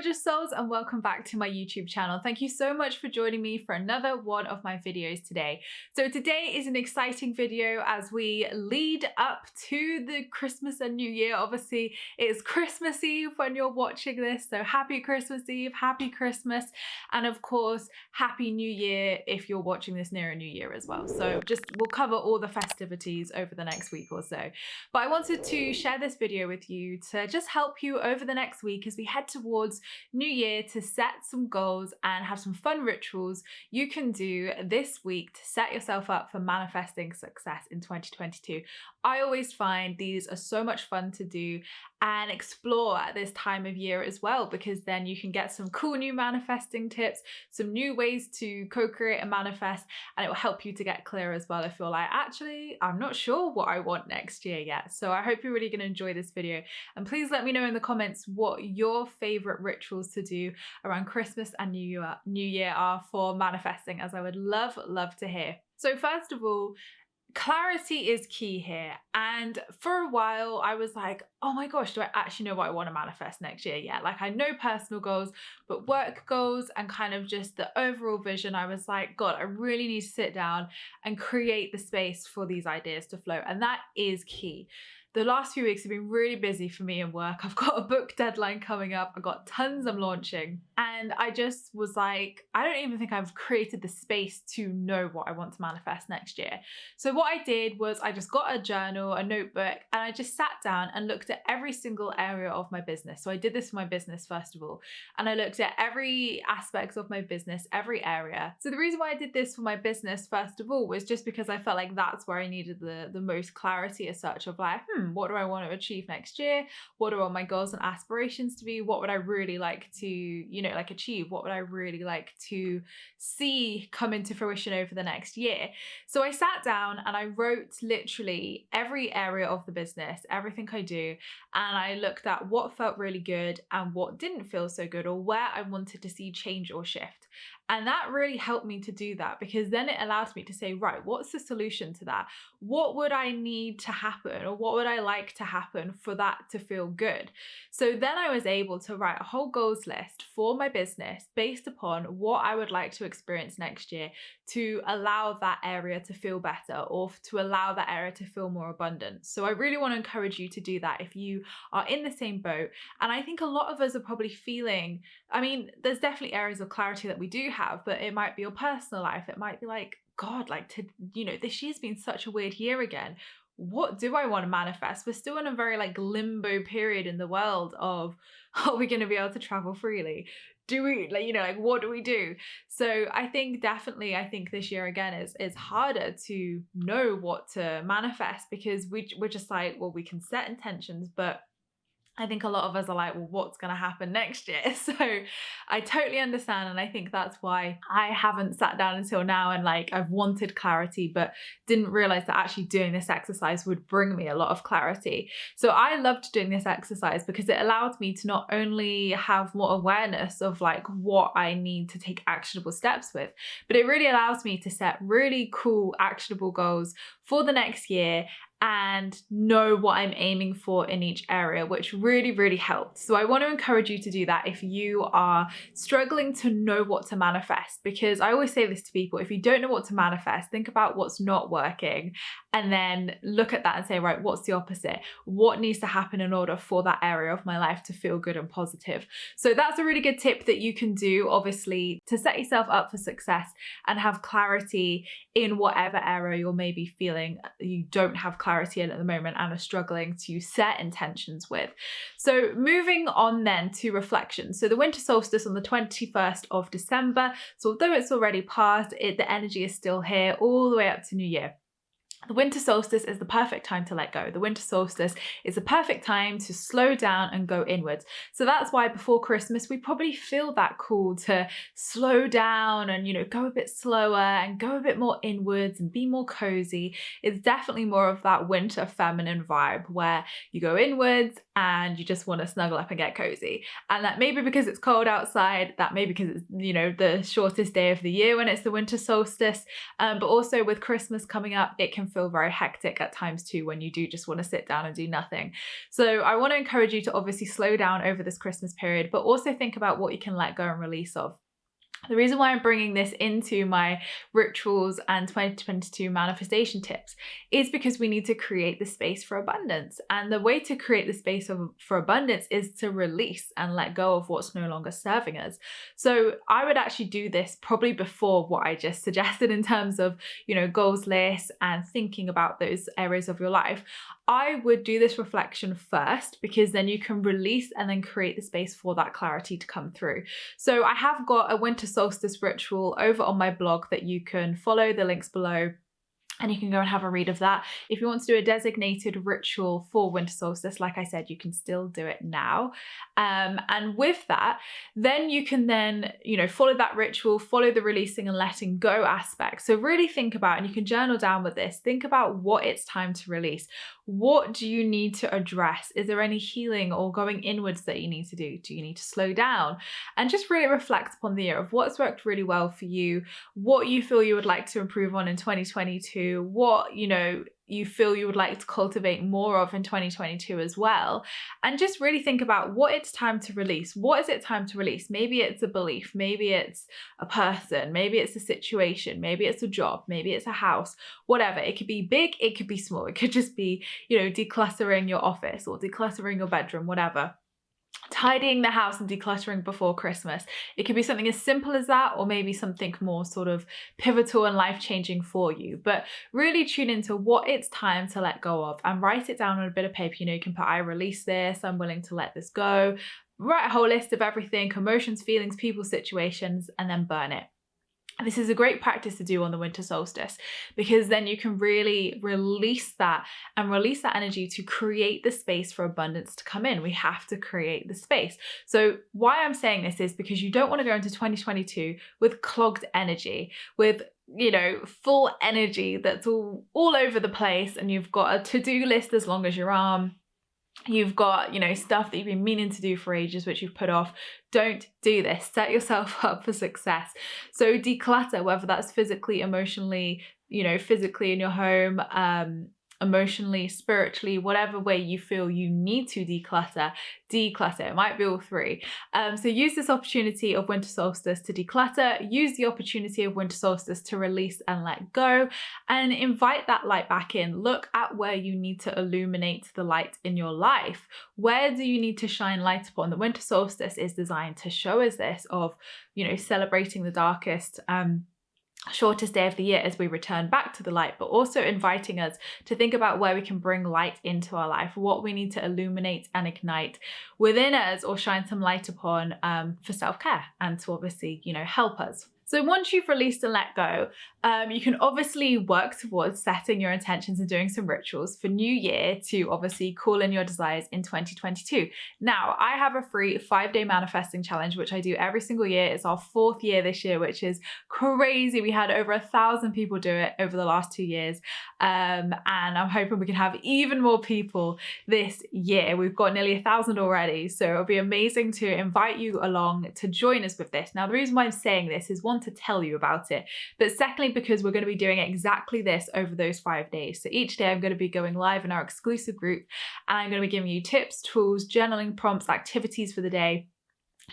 gorgeous souls, and welcome back to my YouTube channel. Thank you so much for joining me for another one of my videos today. So today is an exciting video as we lead up to the Christmas and New Year. Obviously it's Christmas Eve when you're watching this, so happy Christmas Eve, happy Christmas, and of course happy New Year if you're watching this near a New Year as well. So we'll cover all the festivities over the next week or so. But I wanted to share this video with you to just help you over the next week as we head towards New Year to set some goals and have some fun rituals you can do this week to set yourself up for manifesting success in 2022. I always find these are so much fun to do and explore at this time of year as well, because then you can get some cool new manifesting tips, some new ways to co-create and manifest, and it will help you to get clear as well if you're like, actually, I'm not sure what I want next year yet. So I hope you're really going to enjoy this video, and please let me know in the comments what your favorite rituals to do around Christmas and New Year are for manifesting, as I would love to hear. So first of all, clarity is key here. And for a while I was like, oh my gosh, do I actually know what I want to manifest next year yet? Like, I know personal goals, but work goals and kind of just the overall vision, I was like, God, I really need to sit down and create the space for these ideas to flow. And that is key. The last few weeks have been really busy for me in work. I've got a book deadline coming up. I've got tons I'm launching. And I just was like, I don't even think I've created the space to know what I want to manifest next year. So what I did was I just got a journal, a notebook, and I just sat down and looked at every single area of my business. So I did this for my business first of all, and I looked at every aspect of my business, every area. So the reason why I did this for my business first of all was just because I felt like that's where I needed the most clarity as such of like, what do I want to achieve next year? What do I want my goals and aspirations to be? What would I really like to, achieve? What would I really like to see come into fruition over the next year? So I sat down and I wrote literally every area of the business, everything I do, and I looked at what felt really good and what didn't feel so good, or where I wanted to see change or shift. And that really helped me to do that, because then it allows me to say, right, what's the solution to that? What would I need to happen, or what would I like to happen for that to feel good? So then I was able to write a whole goals list for my business based upon what I would like to experience next year to allow that area to feel better, or to allow that area to feel more abundant. So I really want to encourage you to do that if you are in the same boat. And I think a lot of us are probably feeling, I mean, there's definitely areas of clarity that we do have, but it might be your personal life. It might be like, God, this year's been such a weird year again. What do I want to manifest? We're still in a very limbo period in the world of, are we going to be able to travel freely? Do we, what do we do? So I think this year again is harder to know what to manifest, because we're just like, well, we can set intentions, but I think a lot of us are like, well, what's going to happen next year? So I totally understand. And I think that's why I haven't sat down until now and I've wanted clarity, but didn't realize that actually doing this exercise would bring me a lot of clarity. So I loved doing this exercise because it allowed me to not only have more awareness of what I need to take actionable steps with, but it really allows me to set really cool actionable goals for the next year and know what I'm aiming for in each area, which really helped. So I want to encourage you to do that if you are struggling to know what to manifest, because I always say this to people: if you don't know what to manifest, think about what's not working and then look at that and say, right, what's the opposite? What needs to happen in order for that area of my life to feel good and positive? So that's a really good tip that you can do, obviously, to set yourself up for success and have clarity in whatever area you're maybe feeling you don't have clarity in at the moment and are struggling to set intentions with. So moving on then to reflection. So the winter solstice on the 21st of December. So although it's already passed, the energy is still here all the way up to New Year. The winter solstice is the perfect time to let go. The winter solstice is the perfect time to slow down and go inwards. So that's why before Christmas, we probably feel that call to slow down and, go a bit slower and go a bit more inwards and be more cozy. It's definitely more of that winter feminine vibe where you go inwards and you just want to snuggle up and get cozy. And that may be because it's cold outside, that may be because it's, the shortest day of the year when it's the winter solstice. But also with Christmas coming up, it can can feel very hectic at times too when you do just want to sit down and do nothing. So I want to encourage you to obviously slow down over this Christmas period, but also think about what you can let go and release of. The reason why I'm bringing this into my rituals and 2022 manifestation tips is because we need to create the space for abundance. And the way to create the space for abundance is to release and let go of what's no longer serving us. So I would actually do this probably before what I just suggested in terms of, goals lists and thinking about those areas of your life. I would do this reflection first, because then you can release and then create the space for that clarity to come through. So I have got a winter solstice ritual over on my blog that you can follow, the links below, and you can go and have a read of that. If you want to do a designated ritual for winter solstice, like I said, you can still do it now. And with that, then you can follow that ritual, follow the releasing and letting go aspect. So really think about, and you can journal down with this, think about what it's time to release. What do you need to address? Is there any healing or going inwards that you need to do? Do you need to slow down? And just really reflect upon the year of what's worked really well for you, what you feel you would like to improve on in 2022, what you feel you would like to cultivate more of in 2022 as well. And just really think about what it's time to release. What is it time to release? Maybe it's a belief, maybe it's a person, maybe it's a situation, maybe it's a job, maybe it's a house, whatever. It could be big, it could be small. It could just be, decluttering your office or decluttering your bedroom, whatever. Tidying the house and decluttering before Christmas. It could be something as simple as that, or maybe something more sort of pivotal and life-changing for you. But really tune into what it's time to let go of and write it down on a bit of paper. You can put, I release this, I'm willing to let this go. Write a whole list of everything, emotions, feelings, people, situations, and then burn it. This is a great practice to do on the winter solstice, because then you can really release that energy to create the space for abundance to come in. We have to create the space. So why I'm saying this is because you don't want to go into 2022 with clogged energy, with full energy that's all over the place, and you've got a to-do list as long as your arm. You've got, stuff that you've been meaning to do for ages, which you've put off. Don't do this. Set yourself up for success. So declutter, whether that's physically, emotionally, physically in your home, emotionally, spiritually, whatever way you feel you need to declutter. It might be all three. So use this opportunity of winter solstice to declutter, use the opportunity of winter solstice to release and let go, and invite that light back in. Look at where you need to illuminate the light in your life. Where do you need to shine light upon? The winter solstice is designed to show us this of, celebrating the darkest, shortest day of the year as we return back to the light, but also inviting us to think about where we can bring light into our life, what we need to illuminate and ignite within us or shine some light upon for self-care and to obviously, help us. So once you've released and let go, you can obviously work towards setting your intentions and doing some rituals for New Year to obviously call in your desires in 2022. Now, I have a free 5-day manifesting challenge, which I do every single year. It's our 4th year this year, which is crazy. We had over 1,000 people do it over the last 2 years. And I'm hoping we can have even more people this year. We've got nearly 1,000 already. So it'll be amazing to invite you along to join us with this. Now, the reason why I'm saying this is, one, to tell you about it, but secondly, because we're going to be doing exactly this over those 5 days. So each day I'm going to be going live in our exclusive group, and I'm going to be giving you tips, tools, journaling prompts, activities for the day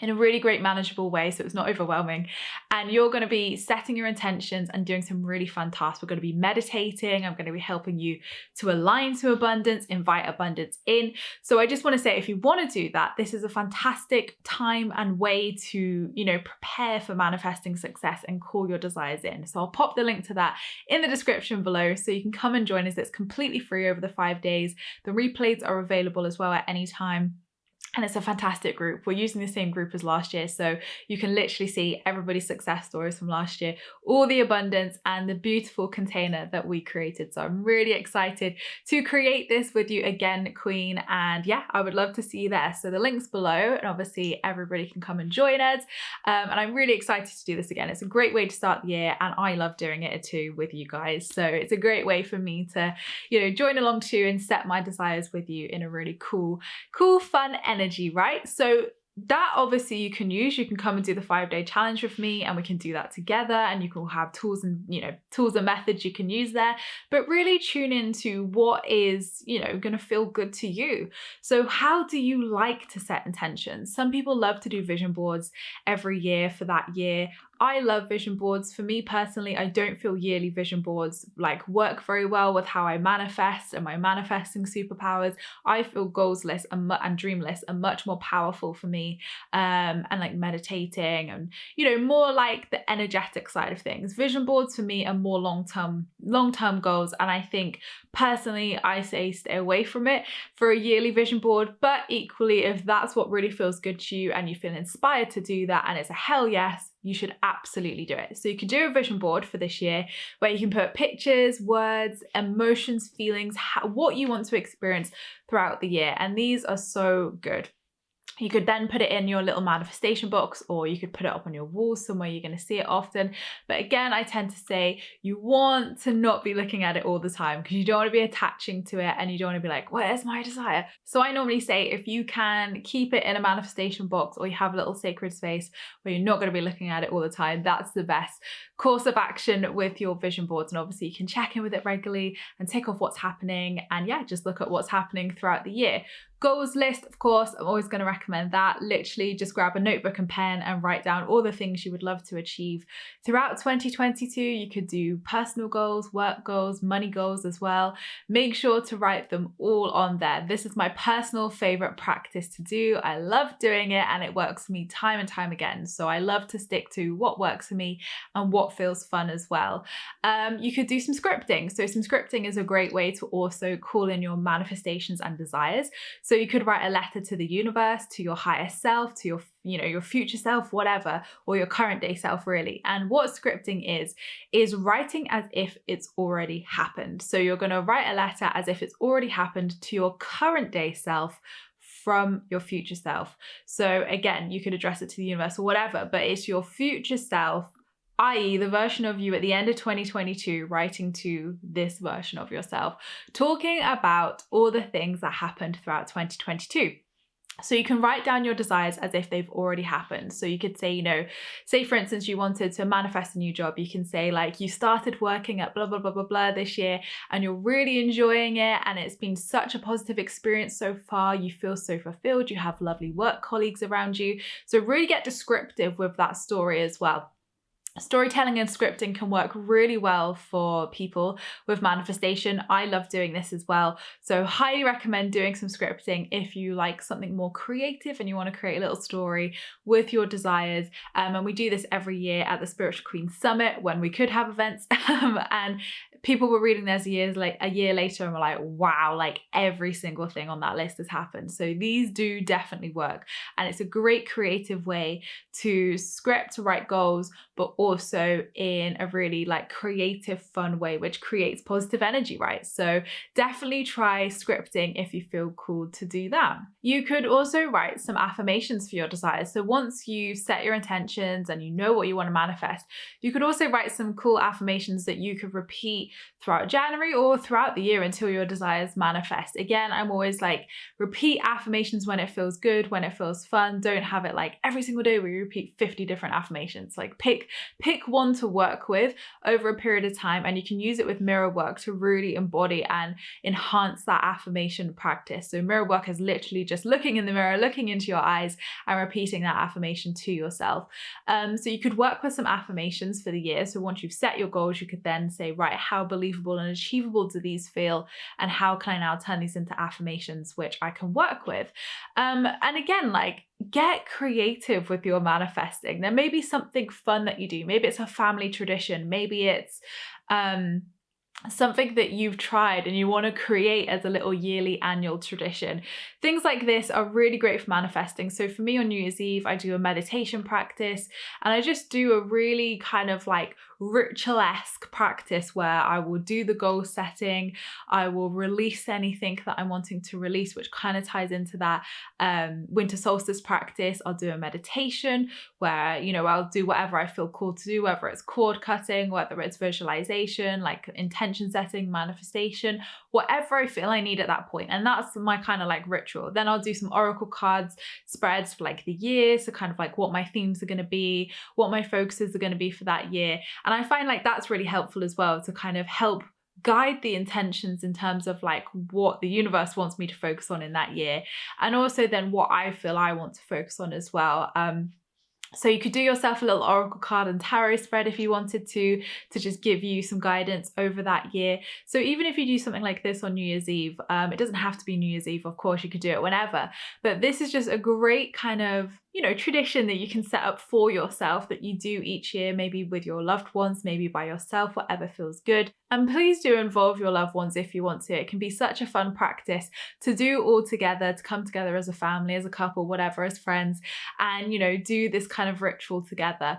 in a really great manageable way, so it's not overwhelming. And you're going to be setting your intentions and doing some really fun tasks. We're going to be meditating. I'm going to be helping you to align to abundance, invite abundance in. So I just want to say, if you want to do that, this is a fantastic time and way to, prepare for manifesting success and call your desires in. So I'll pop the link to that in the description below so you can come and join us. It's completely free over the 5 days. The replays are available as well at any time. And it's a fantastic group. We're using the same group as last year, so you can literally see everybody's success stories from last year, all the abundance and the beautiful container that we created. So I'm really excited to create this with you again, Queen. And yeah, I would love to see you there. So the link's below, and obviously everybody can come and join us. And I'm really excited to do this again. It's a great way to start the year, and I love doing it too with you guys. So it's a great way for me to, join along too and set my desires with you in a really cool, fun energy, right? So that obviously you can use. You can come and do the 5-day challenge with me and we can do that together, and you can have tools and, tools and methods you can use there. But really tune into what is, going to feel good to you. So how do you like to set intentions? Some people love to do vision boards every year for that year. I love vision boards. For me personally, I don't feel yearly vision boards like work very well with how I manifest and my manifesting superpowers. I feel goals lists and dream lists are much more powerful for me, and like meditating and, more like the energetic side of things. Vision boards for me are more long-term goals. And I think personally, I say stay away from it for a yearly vision board. But equally, if that's what really feels good to you and you feel inspired to do that and it's a hell yes, you should absolutely do it. So you can do a vision board for this year where you can put pictures, words, emotions, feelings, what you want to experience throughout the year. And these are so good. You could then put it in your little manifestation box, or you could put it up on your wall somewhere you're going to see it often. But again, I tend to say you want to not be looking at it all the time, because you don't want to be attaching to it and you don't want to be like, where's my desire? So I normally say if you can keep it in a manifestation box, or you have a little sacred space where you're not going to be looking at it all the time, that's the best course of action with your vision boards. And obviously you can check in with it regularly and tick off what's happening, and just look at what's happening throughout the year. Goals list, of course, I'm always going to recommend that. Literally just grab a notebook and pen and write down all the things you would love to achieve throughout 2022. You could do personal goals, work goals, money goals as well. Make sure to write them all on there. This is my personal favorite practice to do. I love doing it and it works for me time and time again. So I love to stick to what works for me and what feels fun as well. You could do some scripting. So some scripting is a great way to also call in your manifestations and desires. So you could write a letter to the universe, to your higher self, to your future self, whatever, or your current day self really. And what scripting is writing as if it's already happened. So you're going to write a letter as if it's already happened to your current day self from your future self. So again, you could address it to the universe or whatever, but it's your future self, i.e. the version of you at the end of 2022 writing to this version of yourself, talking about all the things that happened throughout 2022. So you can write down your desires as if they've already happened. So you could say, say for instance, you wanted to manifest a new job. You can say like, you started working at blah, blah, blah, blah, blah this year and you're really enjoying it. And it's been such a positive experience so far. You feel so fulfilled. You have lovely work colleagues around you. So really get descriptive with that story as well. Storytelling and scripting can work really well for people with manifestation. I love doing this as well. So highly recommend doing some scripting if you like something more creative and you want to create a little story with your desires. And we do this every year at the Spiritual Queen Summit when we could have events. And people were reading theirs a year later and were like, wow, like every single thing on that list has happened. So these do definitely work. And it's a great creative way to script, to write goals, but also in a really like creative, fun way, which creates positive energy, right? So definitely try scripting if you feel called to do that. You could also write some affirmations for your desires. So once you set your intentions and you know what you want to manifest, you could also write some cool affirmations that you could repeat throughout January or throughout the year until your desires manifest. Again, I'm always like, repeat affirmations when it feels good, when it feels fun. Don't have it like every single day where you repeat 50 different affirmations. Like pick one to work with over a period of time, and you can use it with mirror work to really embody and enhance that affirmation practice. So mirror work is literally just looking in the mirror, looking into your eyes and repeating that affirmation to yourself. So you could work with some affirmations for the year. So once you've set your goals, you could then say, right, how believable and achievable do these feel? And how can I now turn these into affirmations which I can work with? And again, like, get creative with your manifesting. There may be something fun that you do. Maybe it's a family tradition. Maybe it's something that you've tried and you want to create as a little yearly annual tradition. Things like this are really great for manifesting. So for me on New Year's Eve, I do a meditation practice, and I just do a really kind of like ritual-esque practice where I will do the goal setting. I will release anything that I'm wanting to release, which kind of ties into that winter solstice practice. I'll do a meditation where, I'll do whatever I feel called to do, whether it's cord cutting, whether it's visualization, like intention intention setting, manifestation, whatever I feel I need at that point. And that's my kind of like ritual. Then I'll do some oracle cards spreads for like the year. So kind of like what my themes are going to be, what my focuses are going to be for that year. And I find like that's really helpful as well to kind of help guide the intentions in terms of like what the universe wants me to focus on in that year, and also then what I feel I want to focus on as well. So you could do yourself a little oracle card and tarot spread if you wanted to just give you some guidance over that year. So even if you do something like this on New Year's Eve, it doesn't have to be New Year's Eve, of course, you could do it whenever, but this is just a great kind of, you know, tradition that you can set up for yourself that you do each year, maybe with your loved ones, maybe by yourself, whatever feels good. And please do involve your loved ones if you want to. It can be such a fun practice to do all together, to come together as a family, as a couple, whatever, as friends, and, you know, do this kind of ritual together.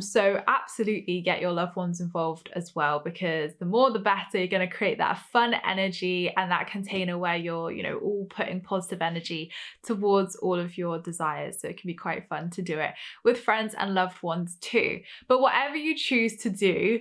So absolutely get your loved ones involved as well, because the more the better. You're going to create that fun energy and that container where you're, you know, all putting positive energy towards all of your desires. So it can be quite fun to do it with friends and loved ones too. But whatever you choose to do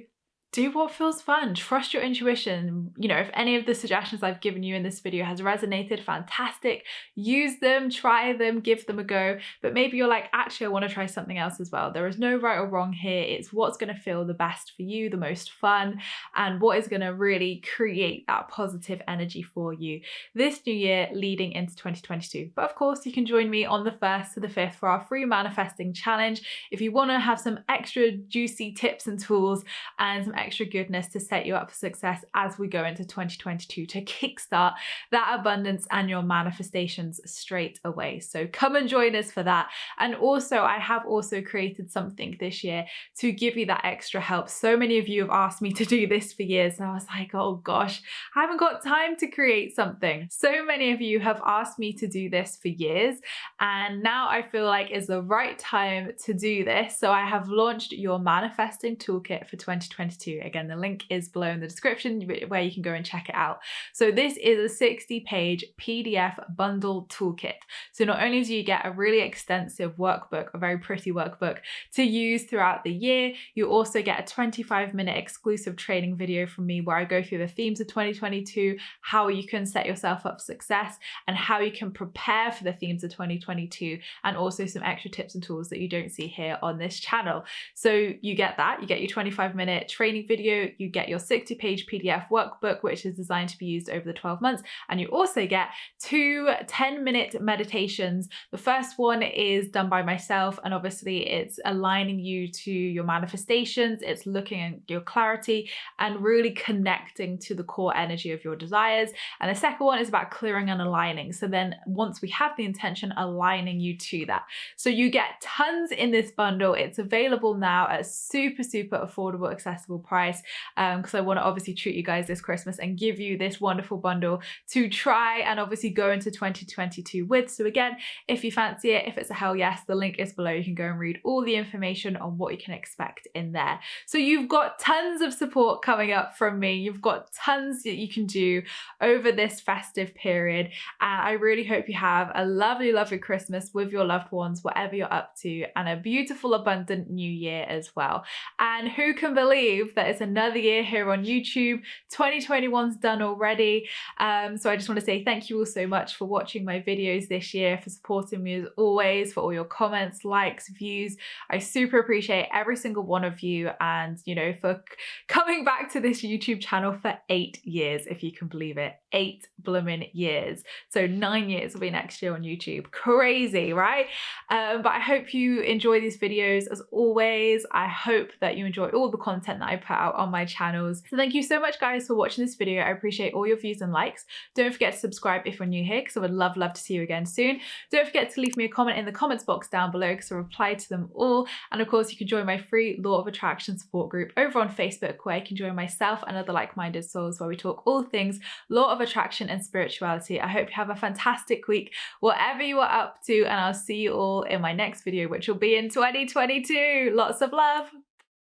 what feels fun. Trust your intuition. You know, if any of the suggestions I've given you in this video has resonated, fantastic. Use them, try them, give them a go. But maybe you're like, actually, I want to try something else as well. There is no right or wrong here. It's what's going to feel the best for you, the most fun, and what is going to really create that positive energy for you this new year leading into 2022. But of course, you can join me on the 1st to the 5th for our free manifesting challenge. If you want to have some extra juicy tips and tools and some extra goodness to set you up for success as we go into 2022 to kickstart that abundance and your manifestations straight away. So come and join us for that. And also, I have also created something this year to give you that extra help. So many of you have asked me to do this for years, and I was like, oh gosh, I haven't got time to create something. So many of you have asked me to do this for years, and now I feel like it's the right time to do this. So I have launched your manifesting toolkit for 2022. Again, the link is below in the description where you can go and check it out. So this is a 60-page PDF bundle toolkit. So not only do you get a really extensive workbook, a very pretty workbook to use throughout the year, you also get a 25-minute exclusive training video from me where I go through the themes of 2022, how you can set yourself up for success, and how you can prepare for the themes of 2022, and also some extra tips and tools that you don't see here on this channel. So you get that, you get your 25-minute training video, you get your 60-page PDF workbook, which is designed to be used over the 12 months, and you also get 2 10-minute meditations. The first one is done by myself, and obviously it's aligning you to your manifestations, it's looking at your clarity and really connecting to the core energy of your desires. And the second one is about clearing and aligning. So then once we have the intention, aligning you to that. So you get tons in this bundle. It's available now at a super affordable, accessible price, because I want to obviously treat you guys this Christmas and give you this wonderful bundle to try and obviously go into 2022 with. So again, if you fancy it, if it's a hell yes, the link is below. You can go and read all the information on what you can expect in there. So you've got tons of support coming up from me. You've got tons that you can do over this festive period. And I really hope you have a lovely, lovely Christmas with your loved ones, whatever you're up to, and a beautiful, abundant new year as well. And who can believe that it's another year here on YouTube? 2021's done already. So I just want to say thank you all so much for watching my videos this year, for supporting me as always, for all your comments, likes, views. I super appreciate every single one of you, and you know, for coming back to this YouTube channel for 8 years, if you can believe it. 8 blooming years. So 9 years will be next year on YouTube. Crazy, right? But I hope you enjoy these videos as always. I hope that you enjoy all the content that I put out on my channels. So thank you so much guys for watching this video. I appreciate all your views and likes. Don't forget to subscribe if you're new here, because I would love to see you again soon. Don't forget to leave me a comment in the comments box down below, because I reply to them all. And of course, you can join my free Law of Attraction support group over on Facebook, where you can join myself and other like-minded souls, where we talk all things Law of Attraction and spirituality. I hope you have a fantastic week, whatever you are up to, and I'll see you all in my next video, which will be in 2022. Lots of love.